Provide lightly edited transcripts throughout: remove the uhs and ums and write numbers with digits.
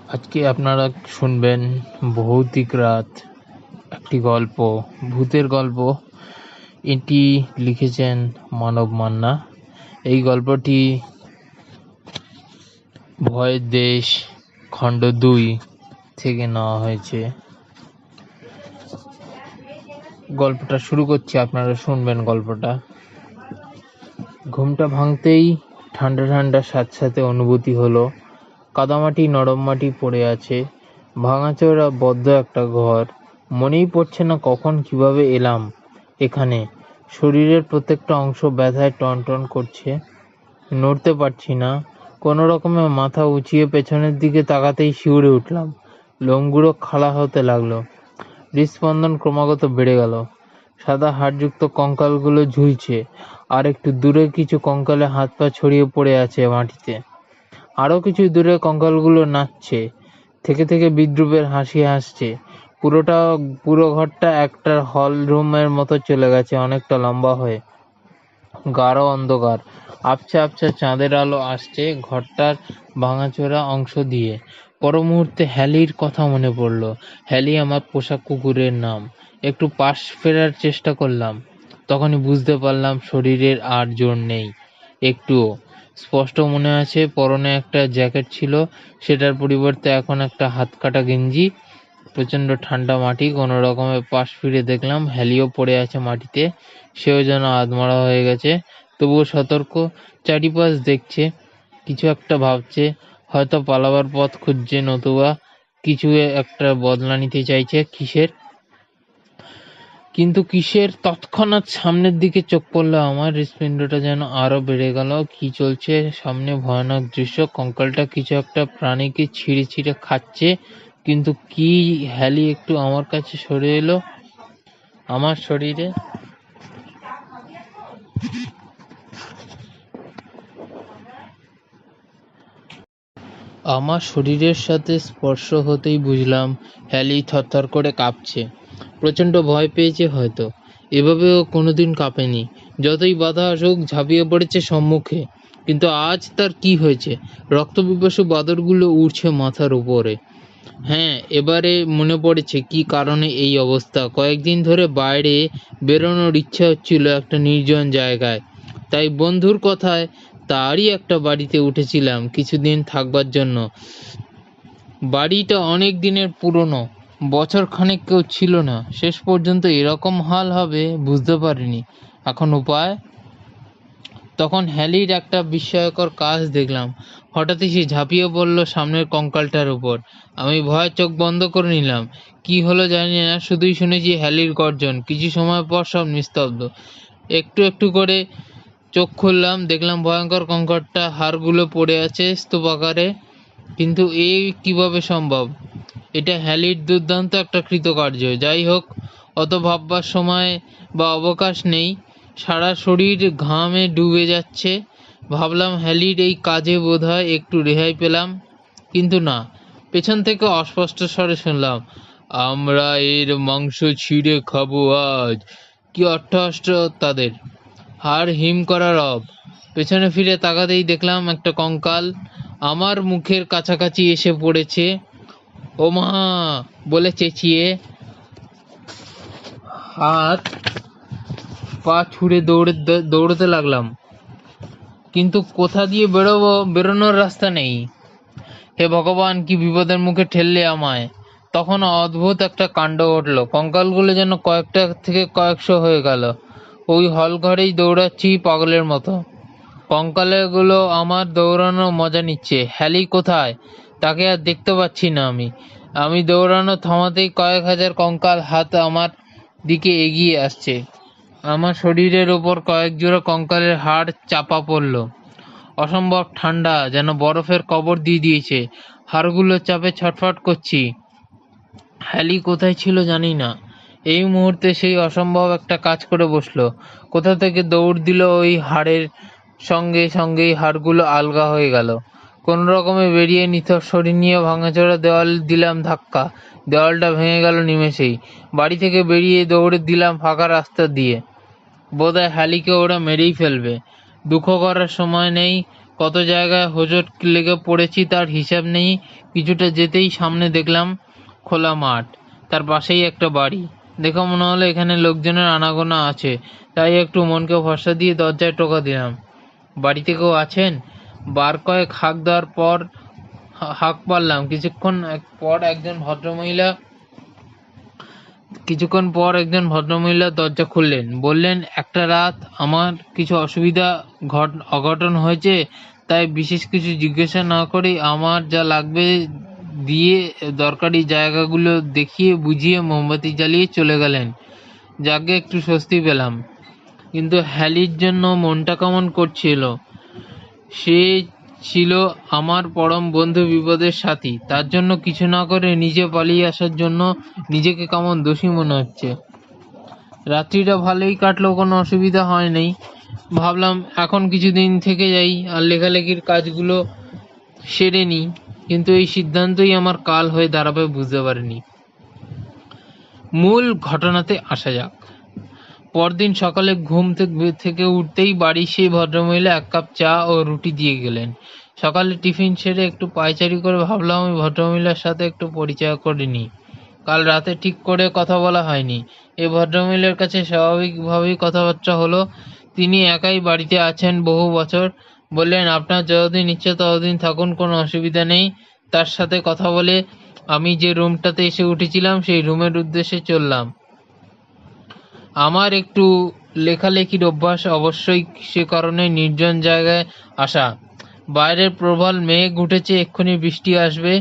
আজকে আপনারা শুনবেন ভৌতিক রাত, একটি গল্প, ভূতের গল্প। এটি লিখেছেন মানব মান্না। এই গল্পটি ভয়ের দেশ খণ্ড 2 থেকে নেওয়া হয়েছে। গল্পটা শুরু করছি, আপনারা শুনবেন গল্পটা। ঘুমটা ভাঙতেই ঠান্ডা ঠান্ডা স্যাঁতস্যাঁতে অনুভূতি হলো। কাদামাটি নরম মাটি পড়ে আছে, ভাঙাচোরা বদ্ধ একটা ঘর। মনেই পড়ছে না কখন কিভাবে এলাম এখানে। শরীরের প্রত্যেকটা অংশ ব্যথায় টনটন করছে, নড়তে পারছি না। কোনো রকমে মাথা উঁচিয়ে পেছনের দিকে তাকাতেই শিউরে উঠলাম। লোমগুলো খাড়া হতে লাগলো, হৃদস্পন্দন ক্রমাগত বেড়ে গেল। সাদা হাড়যুক্ত কঙ্কালগুলো ঝুলছে, আর একটু দূরে কিছু কঙ্কালে হাত পা ছড়িয়ে পড়ে আছে মাটিতে। আরো কিছু দূরে কঙ্কালগুলো নাচছে, থেকে থেকে বিদ্রূপের হাসি হাসছে। পুরো ঘরটা একটা হল রুমের মতো চলে গেছে, অনেকটা লম্বা হয়ে। গাঢ় অন্ধকার, আবছা আবছা চাঁদের আলো আসছে ঘরটার ভাঙাচোরা অংশ দিয়ে। পর মুহূর্তে হ্যালির কথা মনে পড়ল। হ্যালি আমার পোষা কুকুরের নাম। একটু পাশ ফেরার চেষ্টা করলাম, তখনই বুঝতে পারলাম শরীরের আর জোর নেই একটুও। স্পষ্ট মনে আছে পরনে একটা জ্যাকেট ছিল, সেটার পরিবর্তে এখন একটা হাত কাটা গেঞ্জি। প্রচণ্ড ঠান্ডা মাটি। কোনো রকমে পাশ ফিরে দেখলাম হ্যালিও পড়ে আছে মাটিতে। সেও যেন আধমরা হয়ে গেছে, তবুও সতর্ক। চারিপাশ দেখছে, কিছু একটা ভাবছে। হয়তো পালাবার পথ খুঁজছে, নতুবা কিছু একটা বদলা নিতে চাইছে। কিন্তু কিসের? তৎক্ষণাৎ সামনের দিকে চোখ পড়ল আমার। হৃৎপিণ্ডটা যেন আরো বেড়ে গেল। কি চলছে সামনে? ভয়ানক দৃশ্য। কঙ্কালটা কিছু একটা প্রাণীকে ছিঁড়ে ছিঁড়ে খাচ্ছে, কিন্তু কি? হ্যালি একটু আমার কাছে সরে এলো। আমার শরীরে আমার শরীরের সাথে স্পর্শ হতেই বুঝলাম হ্যালি থরথর করে কাঁপছে। প্রচণ্ড ভয় পেয়েছে হয়তো। এভাবেও কোনোদিন কাঁপেনি। যতই বাধা আসুক ঝাঁপিয়ে পড়েছে সম্মুখে। কিন্তু আজ তার কি হয়েছে? রক্তপিপাসু বাদরগুলো উড়ছে মাথার উপরে। হ্যাঁ, এবারে মনে পড়েছে কি কারণে এই অবস্থা। কয়েকদিন ধরে বাইরে বেরোনোর ইচ্ছা হচ্ছিল, একটা নির্জন জায়গায়। তাই বন্ধুর কথায় তারই একটা বাড়িতে উঠেছিলাম কিছুদিন থাকবার জন্য। বাড়িটা অনেক দিনের পুরনো, বছর খানেক কেউ ছিল না। শেষ পর্যন্ত এরকম হাল হবে বুঝতে পারিনি। এখন উপায়? তখন হ্যালির একটা বিস্ময়কর কাজ দেখলাম। হঠাৎই সে ঝাঁপিয়ে পড়ল সামনের কঙ্কালটার উপর। আমি ভয়ে চোখ বন্ধ করে নিলাম। কি হলো জানি না, শুধুই শুনেছি হ্যালির গর্জন। কিছু সময় পর সব নিস্তব্ধ। একটু একটু করে চোখ খুললাম, দেখলাম ভয়ঙ্কর কঙ্কালটা হাড়গুলো পড়ে আছে স্তূপাকারে। কিন্তু এই কিভাবে সম্ভব? এটা হ্যালির দুর্দান্ত একটা কৃতকার্য। যাই হোক, অত ভাববার সময় বা অবকাশ নেই। সারা শরীর ঘামে ডুবে যাচ্ছে। ভাবলাম হ্যালির এই কাজে বোধহয় একটু রেহাই পেলাম। কিন্তু না, পেছন থেকে অস্পষ্ট স্বরে শুনলাম, আমরা এর মাংস ছিঁড়ে খাবো আজ। কি অট্টহাস্য তাদের! হাড় হিম করা রব। পেছনে ফিরে তাকাতেই দেখলাম একটা কঙ্কাল আমার মুখের কাছাকাছি এসে পড়েছে। ও মা বলে চেঁচিয়ে হাত পা ছুড়ে দৌড়তে লাগলাম। কিন্তু কোথা দিয়ে বেরোবো? বেরোনোর রাস্তা নেই। হে ভগবান, কি বিপদের মুখে ঠেললে আমায়! তখন অদ্ভুত একটা কাণ্ড ঘটল। কঙ্কালগুলো যেন কয়েকটা থেকে কয়েকশো হয়ে গেল। ওই হল ঘরেই দৌড়াচ্ছি পাগলের মতো। কঙ্কালগুলো আমার দৌড়ানোর মজা নিচ্ছে। হ্যালি কোথায়? তাকে আর দেখতে পাচ্ছি না আমি দৌড়ানো থামাতেই কয়েক হাজার কঙ্কাল হাত আমার দিকে এগিয়ে আসছে। আমার শরীরের ওপর কয়েক জোড়া কঙ্কালের হাড় চাপা পড়ল। অসম্ভব ঠান্ডা, যেন বরফের কবর দিয়ে দিয়েছে। হাড়গুলোর চাপে ছটফট করছি। হ্যালি কোথায় ছিল জানি না। এই মুহূর্তে সেই অসম্ভব একটা কাজ করে বসলো। কোথা থেকে দৌড় দিল ওই হাড়ের। সঙ্গে সঙ্গেই হাড়গুলো আলগা হয়ে গেল। কোনো রকমে বেরিয়ে নিথর শরীর নিয়ে ভাঙাচোরা দেওয়াল দিলাম ধাক্কা। দেওয়ালটা ভেঙে গেল নিমেষেই। বাড়ি থেকে বেরিয়ে দৌড়ে দিলাম ফাঁকা রাস্তা দিয়ে। বোধহয় হ্যালিকে ওরা মেরেই ফেলবে। দুঃখ করার সময় নেই। কত জায়গায় হোঁচট লেগে পড়েছি তার হিসাব নেই। কিছুটা যেতেই সামনে দেখলাম খোলা মাঠ, তার পাশেই একটা বাড়ি। দেখে মনে হলো এখানে লোকজনের আনাগোনা আছে, তাই একটু মনকে ভরসা দিয়ে দরজায় টোকা দিলাম। বাড়িতে কেউ আছেন? বার কয়েক হাঁক দেওয়ার পর হাঁক পারলাম। কিছুক্ষণ পর একজন ভদ্রমহিলা দরজা খুললেন, বললেন, একটা রাত আমার কিছু অঘটন হয়েছে, তাই বিশেষ কিছু জিজ্ঞাসা না করেই আমার যা লাগবে দিয়ে দরকারি জায়গাগুলো দেখিয়ে বুঝিয়ে মোমবাতি জ্বালিয়ে চলে গেলেন। যাকে একটু স্বস্তি পেলাম, কিন্তু হ্যালির জন্য মনটা কেমন করছিল। সে ছিল আমার পরম বন্ধু, বিপদের সাথী। তার জন্য কিছু না করে নিজে পালিয়ে আসার জন্য নিজেকে কেমন দোষী মনে হচ্ছে। রাত্রিটা ভালোই কাটলো, কোনো অসুবিধা হয় নাই। ভাবলাম এখন কিছুদিন থেকে যাই আর লেখালেখির কাজগুলো সেরে নিই, কিন্তু এই সিদ্ধান্তই আমার কাল হয়ে দাঁড়াবে বুঝতে পারিনি। মূল ঘটনাতে আসা যাক। পরদিন সকালে ঘুম থেকে উঠতেই বাড়ির সেই ভদ্রমহিলা এক কাপ চা ও রুটি দিয়ে গেলেন। সকালে টিফিন সেরে একটু পায়চারি করে ভাবলাম ওই ভদ্রমহিলার সাথে একটু পরিচয় করে নিই। কাল রাতে ঠিক করে কথা বলা হয়নি। এই ভদ্রমহিলার কাছে স্বাভাবিকভাবেই কথাবার্তা হলো। তিনি একাই বাড়িতে আছেন বহু বছর। বললেন, আপনার যতদিন ইচ্ছে ততদিন থাকুন, কোনো অসুবিধা নেই। তার সাথে কথা বলে আমি যে রুমটাতে এসে উঠেছিলাম সেই রুমের উদ্দেশ্যে চললাম। আমার একটু লেখালেখির অভ্যাস, অবশ্যই সে কারণে নির্জন জায়গায় আসা। বাইরের প্রবল মেঘ উঠেছে, এক্ষুনি বৃষ্টি আসবে।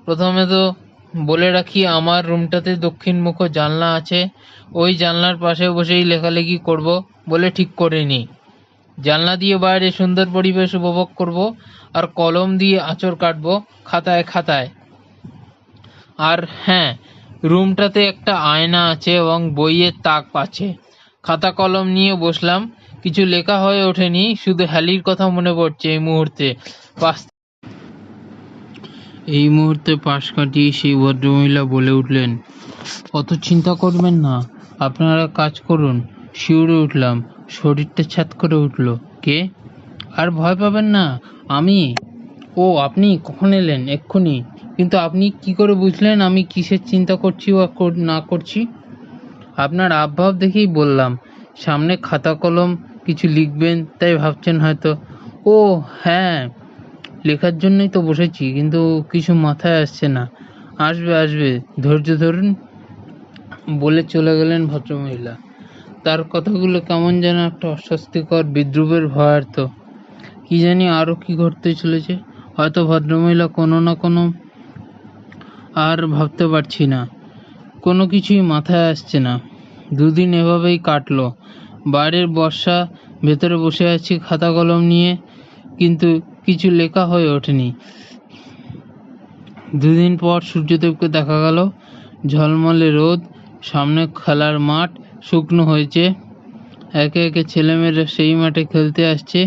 প্রথমে তো বলে রাখি, আমার রুমটাতে দক্ষিণমুখ জানলা আছে। ওই জানলার পাশে বসেই লেখালেখি করব বলে ঠিক করে নিই। জানলা দিয়ে বাইরে সুন্দর পরিবেশ উপভোগ করব, আর কলম দিয়ে আঁচড় কাটবো খাতায়। আর হ্যাঁ, রুমটাতে একটা আয়না আছে এবং বইয়ের তাক আছে। খাতা কলম নিয়ে বসলাম। কিছু লেখা হয়ে ওঠেনি, শুধু হ্যালির কথা মনে পড়ছে। এই মুহূর্তে পাশ কাটিয়ে সেই ভদ্রমহিলা বলে উঠলেন, অত চিন্তা করবেন না, আপনারা কাজ করুন। শিউরে উঠলাম, শরীরটা ছ্যাদ করে উঠল। কে? আর ভয় পাবেন না, আমি। ও, আপনি কখন এলেন? এক্ষুনি। কিন্তু আপনি কি করে বুঝলেন আমি কিসের চিন্তা করছি বা না করছি? আপনার আবভাব দেখেই বললাম। সামনে খাতা কলম, কিছু লিখবেন তাই ভাবছেন হয়তো। ও হ্যাঁ, লেখার জন্যই তো বসেছি, কিন্তু কিছু মাথায় আসছে না। আসবে, ধৈর্য ধরুন বলে চলে গেলেন ভদ্রমহিলা। তার কথাগুলো কেমন যেন একটা অস্বস্তিকর বিদ্রুপের ভয়ার্থ। কি জানি আরও কি ঘটতে চলেছে। হয়তো ভদ্রমহিলা কোনো না কোনো, আর ভাবতে পারছি না, কোনো কিছুই মাথায় আসছে না। দুদিন এভাবেই কাটলো। বাইরের বর্ষা, ভেতরে বসে আছি খাতা কলম নিয়ে, কিন্তু কিছু লেখা হয়ে ওঠেনি। দুদিন পর সূর্যদেবকে দেখা গেল। ঝলমলে রোদ, সামনে খেলার মাঠ শুকনো হয়েছে। একে একে ছেলেমেয়েরা সেই মাঠে খেলতে আসছে।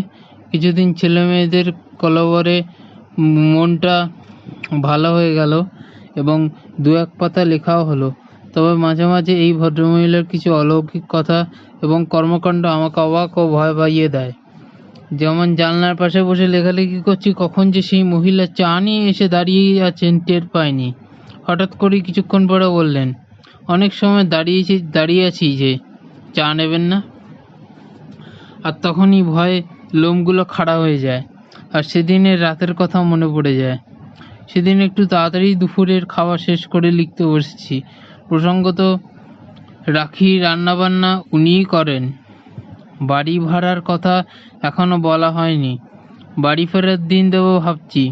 কিছুদিন ছেলেমেয়েদের কলবরে মনটা ভালো হয়ে গেল এবং দু এক পাতা লেখাও হলো। তবে মাঝে মাঝে এই ভদ্রমহিলার কিছু অলৌকিক কথা এবং কর্মকাণ্ড আমাকে অবাক ও ভয় পাইয়ে দেয়। যেমন জানলার পাশে বসে লেখালেখি করছি, কখন যে সেই মহিলা চা নিয়ে এসে দাঁড়িয়ে আছেন টের পাইনি। হঠাৎ করে কিছুক্ষণ পরে বললেন, অনেক সময় দাঁড়িয়ে আছি যে চা নেবেন না? আর তখনই ভয়ে লোমগুলো খাড়া হয়ে যায়, আর সেদিনের রাতের কথা মনে পড়ে যায়। সেদিন একটু তাড়াতাড়ি দুপুরের খাওয়া শেষ করে লিখতে বসেছি। প্রসঙ্গত রাখি রান্নাবান্না উনিই করেন। বাড়ি ভাড়ার কথা এখনো বলা হয়নি। বাড়ি ফেরার দিন দেবো ভাবছি।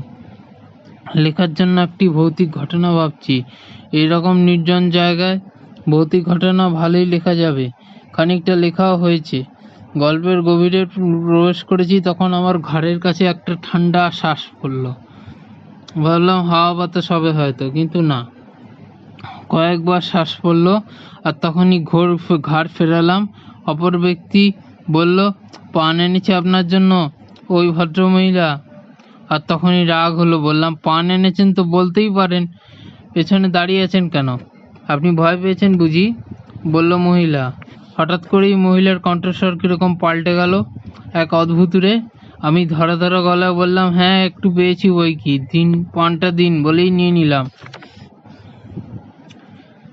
লেখার জন্য একটি ভৌতিক ঘটনা ভাবছি। এইরকম নির্জন জায়গায় ভৌতিক ঘটনা ভালোই লেখা যাবে। খানিকটা লেখাও হয়েছে। গল্পের গভীরে প্রবেশ করেছি, তখন আমার ঘাড়ের কাছে একটা ঠান্ডা শ্বাস পড়ল। ভাবলাম হাওয়া বাতাস হবে হয়তো, কিন্তু না। কয়েকবার শ্বাস পড়ল, আর তখনই ঘাড় ফেরালাম। অপর ব্যক্তি বলল, পান এনেছি আপনার জন্য, ওই ভদ্রমহিলা। আর তখনই রাগ হলো। বললাম, পান এনেছেন তো বলতেই পারেন, পেছনে দাঁড়িয়ে আছেন কেন? আপনি ভয় পেয়েছেন বুঝি? বলল মহিলা। হঠাৎ করেই মহিলার কণ্ঠস্বর কিরকম পাল্টে গেল, এক অদ্ভুতুরে। আমি ধরা ধরা গলায় বললাম, হ্যাঁ একটু পেয়েছি বই কি, দিন পানটা দিন বলেই নিয়ে নিলাম।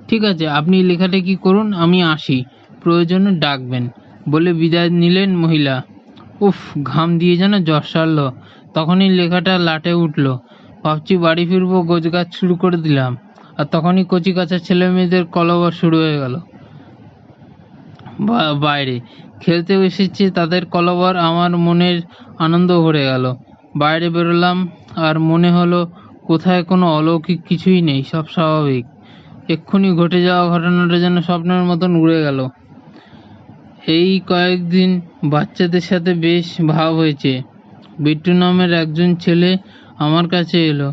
ঠিক আছে, আপনি লেখাটেখি করুন, আমি আসি, প্রয়োজনে ডাকবেন, বলে বিদায় নিলেন মহিলা। উফ, ঘাম দিয়ে যেন জ্বর সারল। তখনই লেখাটা লাটে উঠল। ভাবছি বাড়ি ফিরবো, গোছগাছ শুরু করে দিলাম, আর তখনই কচি কাঁচা ছেলে মেয়েদের কলবর শুরু হয়ে গেল বাইরে। খেলতে এসেছে তাদের কলবর। আমার মনের আনন্দ ভরে গেল। বাইরে বেরোলাম, আর মনে হলো কোথায় কোনো অলৌকিক কিছুই নেই, সব স্বাভাবিক। এক্ষুনি ঘটে যাওয়া ঘটনাটা যেন স্বপ্নের মতন উড়ে গেল। এই কয়েকদিন বাচ্চাদের সাথে বেশ ভাব হয়েছে। বিট্টু নামের একজন ছেলে আমার কাছে এলো,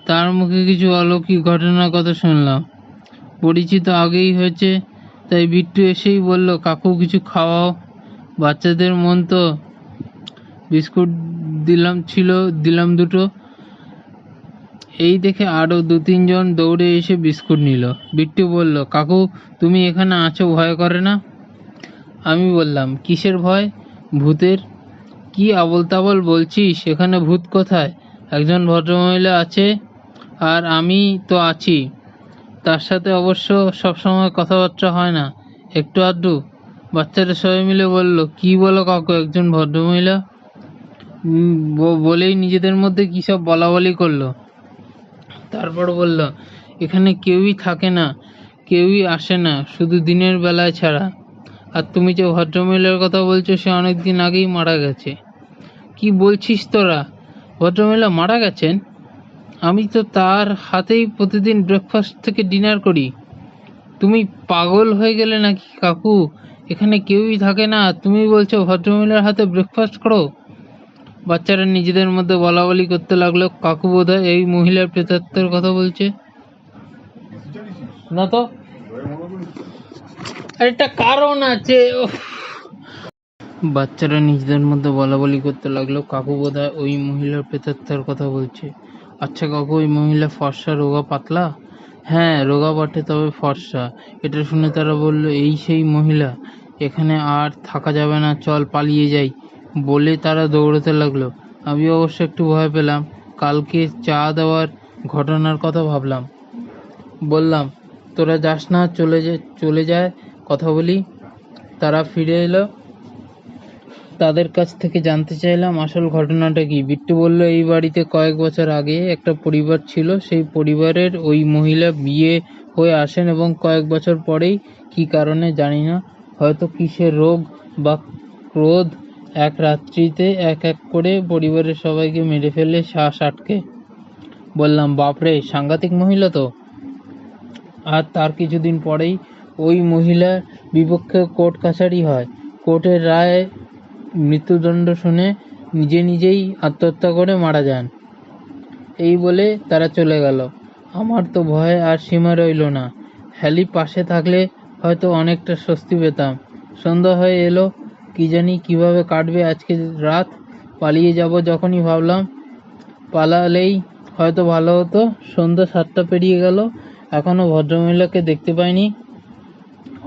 তার মুখে কিছু অলৌকিক ঘটনার কথা শুনলাম। পরিচিত আগেই হয়েছে, তাই বিট্টু এসেই বলল, কাকু কিছু খাওয়াও। বাচ্চাদের মন তো। বিস্কুট দিলাম দুটো। এই দেখে আরো 2-3 জন দৌড়ে এসে বিস্কুট নিল। বিট্টু বলল, কাকু তুমি এখানে আছো, ভয় করে না? আমি বললাম, কিসের ভয়? ভূতের। কি আবল তাবল বলছিস, এখানে ভূত কোথায়? একজন ভদ্রমহিলা আছে, আর আমি তো আছি। তার সাথে অবশ্য সবসময় কথাবার্তা হয় না, একটু আধটু। বাচ্চারা সবাই মিলে বলল, কি বলো কাকু, একজন ভদ্রমহিলা? বলেই নিজেদের মধ্যে কি সব বলাবলি করলো। তারপর বলল, এখানে কেউই থাকে না, কেউই আসে না, শুধু দিনের বেলায় ছাড়া। আর তুমি যে ভদ্রমহিলার কথা বলছো, সে অনেকদিন আগেই মারা গেছে। কি বলছিস তোরা? ভদ্রমহিলা মারা গেছেন? আমি তো তার হাতেই প্রতিদিন ব্রেকফাস্ট থেকে ডিনার করি। তুমি পাগল হয়ে গেলে নাকি কাকু? এখানে কেউই থাকে না, তুমি বলছো ভদ্রমহিলার হাতে ব্রেকফাস্ট করো? বাচ্চারা নিজেদের মধ্যে বলাবলি করতে লাগলো, কাকু বোধহয় এই মহিলার প্রেতাত্মার কথা বলছে। না তো, আর একটা কারণ আছে। বাচ্চারা নিজেদের মধ্যে বলাবলি করতে লাগলো, কাকু বোধহয় ওই মহিলার প্রেতাত্মার কথা বলছে। আচ্ছা কাকু, ওই মহিলা ফর্সা, রোগা, পাতলা? হ্যাঁ রোগা বটে, তবে ফর্সা। এটা শুনে তারা বলল, এই সেই মহিলা, এখানে আর থাকা যাবে না, চল পালিয়ে যাই। বলে তারা দৌড়তে লাগলো। আমি অবশ্য একটু ভয় পেলাম। কালকে চা দেওয়ার ঘটনার কথা ভাবলাম। বললাম, তোরা যাস না, চলে যায়, কথা বলি। তারা ফিরে এলো। তাদের কাছ থেকে জানতে চাইলাম আসল ঘটনাটা কি। বিট্টু বলল, এই বাড়িতে কয়েক বছর আগে একটা পরিবার ছিল। সেই পরিবারের ওই মহিলা বিয়ে হয়ে আসেন, এবং কয়েক বছর পরেই, কি কারণে জানি না, হয়তো কিসের রোগ বা ক্রোধ, এক রাত্রিতে এক এক করে পরিবারের সবাইকে মেরে ফেলে শ্বাস আটকে। বললাম, বাপরে, সাংঘাতিক মহিলা তো। আর তার কিছুদিন পরেই ওই মহিলার বিপক্ষে কোর্ট কাছারি হয়। কোর্টের রায় মৃত্যুদণ্ড শুনে নিজেই আত্মহত্যা করে মারা যান। এই বলে তারা চলে গেল। আমার তো ভয়ে আর সীমা রইল না। হ্যালি পাশে থাকলে হয়তো অনেকটা স্বস্তি পেতাম। সন্ধ্যা হয়ে এলো, কি জানি কিভাবে কাটবে আজকে রাত। পালিয়ে যাব যখনই ভাবলাম, পালালেই হয়তো ভালো হতো। সন্ধ্যা 7টা পেরিয়ে গেল, এখনো ভদ্রমহিলাকে দেখতে পাইনি।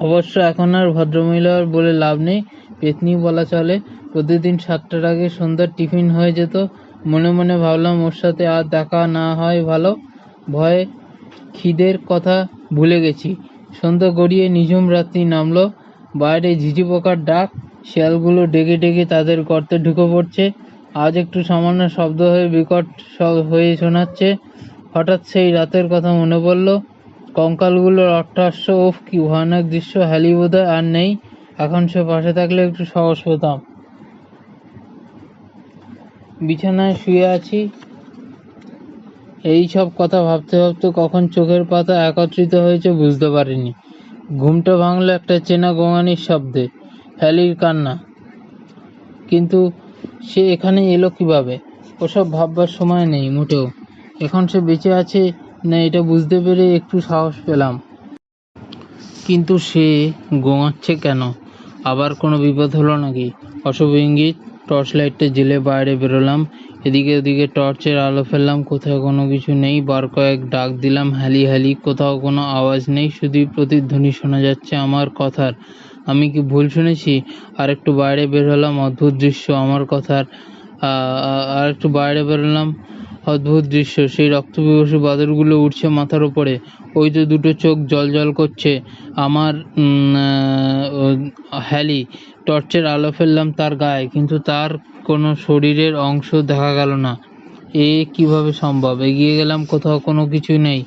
অবশ্য এখন আর ভদ্রমহিলা বলে লাভ নেই, পেতনি বলা চলে। প্রতিদিন 7টার আগে সন্ধ্যার টিফিন হয়ে যেত। মনে মনে ভাবলাম, ওর সাথে আর দেখা না হয় ভালো। ভয়ে খিদের কথা ভুলে গেছি। সন্ধ্যা গড়িয়ে নিঝুম রাত্রি নামলো। বাইরে ঝিঝি পোকার ডাক, শিয়ালগুলো ডেকে ডেকে তাদের গর্তে ঢুকে পড়ছে। আজ একটু সামান্য শব্দ হয়ে বিকট হয়ে শোনাচ্ছে। হঠাৎ সেই রাতের কথা মনে পড়ল। কঙ্কালগুলোর অট্টহাস্য, ওফ কি ভয়ানক দৃশ্য। হ্যালি বোধহয় আর নেই, এখন সে পাশে থাকলে একটু সাহস পেতাম। বিছানায় শুয়ে আছি, এই সব কথা ভাবতে ভাবতে কখন চোখের পাতা একত্রিত হয়েছে বুঝতে পারিনি। ঘুমটা ভাঙলো একটা চেনা গোঙানির শব্দে, হ্যালির কান্না। কিন্তু সে এখানে এলো কিভাবে? ওসব ভাববার সময় নেই মোটেও। এখন সে বেঁচে আছে না, এটা বুঝতে পেরে একটু সাহস পেলাম। কিন্তু সে গোঙাচ্ছে কেন? আবার কোনো বিপদ হলো নাকি? অশুভ ইঙ্গিত। টর্চ লাইটটা জেলে বাইরে বেরোলাম। এদিকে ওদিকে টর্চের আলো ফেললাম, কোথাও কোনো কিছু নেই। বার কয়েক ডাক দিলাম, হ্যালি হ্যালি, কোথাও কোনো আওয়াজ নেই, শুধুই প্রতিধ্বনি শোনা যাচ্ছে আমার কথার। আমি কি ভুল শুনেছি? আর একটু বাইরে বের হলাম, অদ্ভুত দৃশ্য, আমার কথার আর একটু বাইরে বেরোলাম। অদ্ভুত দৃশ্য, সেই রক্তপিপাসু বাদরগুলো উঠছে মাথার ওপরে। ওই তো দুটো চোখ জল করছে। আমার হ্যালি টর্চের আলো ফেললাম তার গায়ে, কিন্তু তার কোনো শরীরের অংশ দেখা গেল না। এ কিভাবে সম্ভব? এগিয়ে গেলাম, কোথাও কোনো কিছু নেই।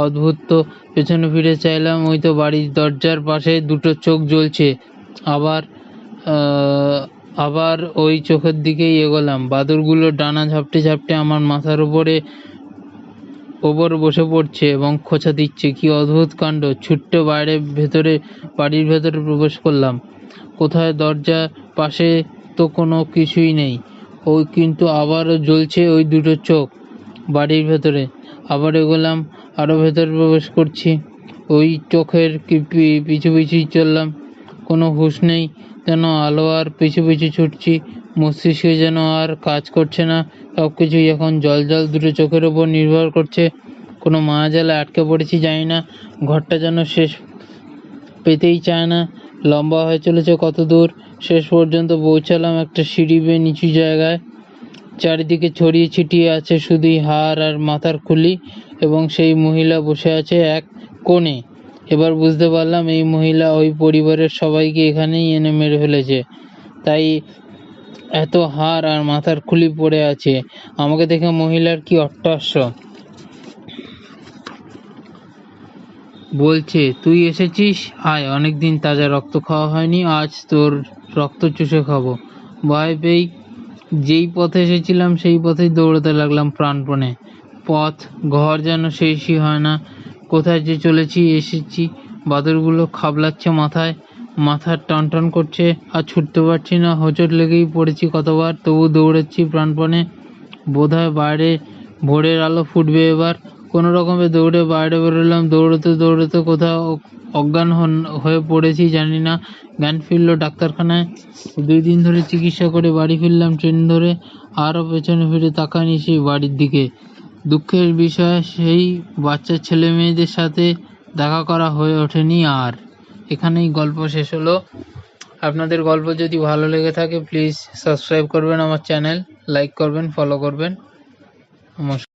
অদ্ভুত তো। পেছনে ফিরে চাইলাম, ওই তো বাড়ির দরজার পাশে দুটো চোখ জ্বলছে। আবার আবার ওই চোখের দিকেই এগোলাম। বাদুড়গুলো ডানা ঝাপটে ঝাপটে আমার মাথার উপরে বসে পড়ছে এবং খোঁচা দিচ্ছে। কি অদ্ভুত কাণ্ড! ছুট্টে বাড়ির ভেতরে প্রবেশ করলাম। কোথায় দরজা পাশে তো কোনো কিছুই নেই। ওই কিন্তু আবারও জ্বলছে ওই দুটো চোখ বাড়ির ভেতরে। আবার এগোলাম, আরো ভেতরে প্রবেশ করছি। ওই চোখের পিছু পিছুই চললাম। কোনো হুঁশ নেই, যেন আলো আর পিছু ছুটছি। মস্তিষ্কে যেন আর কাজ করছে না। সবকিছুই এখন জল দুটো চোখের ওপর নির্ভর করছে। কোনো মায়াজালে আটকে পড়েছি জানি না। ঘরটা যেন শেষ পেতেই চায় না। লম্বা হয়ে চলেছে কত দূর। শেষ পর্যন্ত পৌঁছালাম একটা সিঁড়ি বেয়ে নিচু জায়গায়। চারিদিকে ছড়িয়ে ছিটিয়ে আছে শুধুই হাড় আর মাথার খুলি, এবং সেই মহিলা বসে আছে এক কোণে। এবার বুঝতে পারলাম এই মহিলা ওই পরিবারের সবাইকে এখানেই এনে মেরে ফেলেছে, তাই এত হাড় আর মাথার খুলি পড়ে আছে। আমাকে দেখে মহিলার কি অট্টহাস্য! বলছে, তুই এসেছিস, আয়, অনেকদিন তাজা রক্ত খাওয়া হয়নি, আজ তোর রক্ত চুষে খাবো। ভয় পেয়ে যেই পথে এসেছিলাম সেই পথেই দৌড়াতে লাগলাম প্রাণপণে। ঘর যেন শেষই হয় না। কোথায় যে এসেছি। বাদুড়গুলো খাবলাচ্ছে মাথা টনটন করছে, আর ছুটতে পারছি না। হোঁচট লেগেই পড়েছি কতবার, তবু দৌড়াচ্ছি প্রাণপণে। বোধহয় বাইরে ভোরের আলো ফুটবে এবার। কোনো রকমে দৌড়ে বাইরে বেরোলাম। দৌড়াতে কোথাও অজ্ঞান হয়ে পড়েছি জানি না। জ্ঞান ফিরল ডাক্তারখানায়। 2 দিন ধরে চিকিৎসা করে বাড়ি ফিরলাম ট্রেন ধরে। আরও পেছনে ফিরে তাকাইনি সেই বাড়ির দিকে। দুঃখের বিষয়, সেই বাচ্চা ছেলে মেয়েদের সাথে দেখা করা হয়ে ওঠেনি আর। এখানেই গল্প শেষ হলো। আপনাদের গল্প যদি ভালো লেগে থাকে প্লিজ সাবস্ক্রাইব করবেন আমার চ্যানেল, লাইক করবেন, ফলো করবেন। নমস্কার।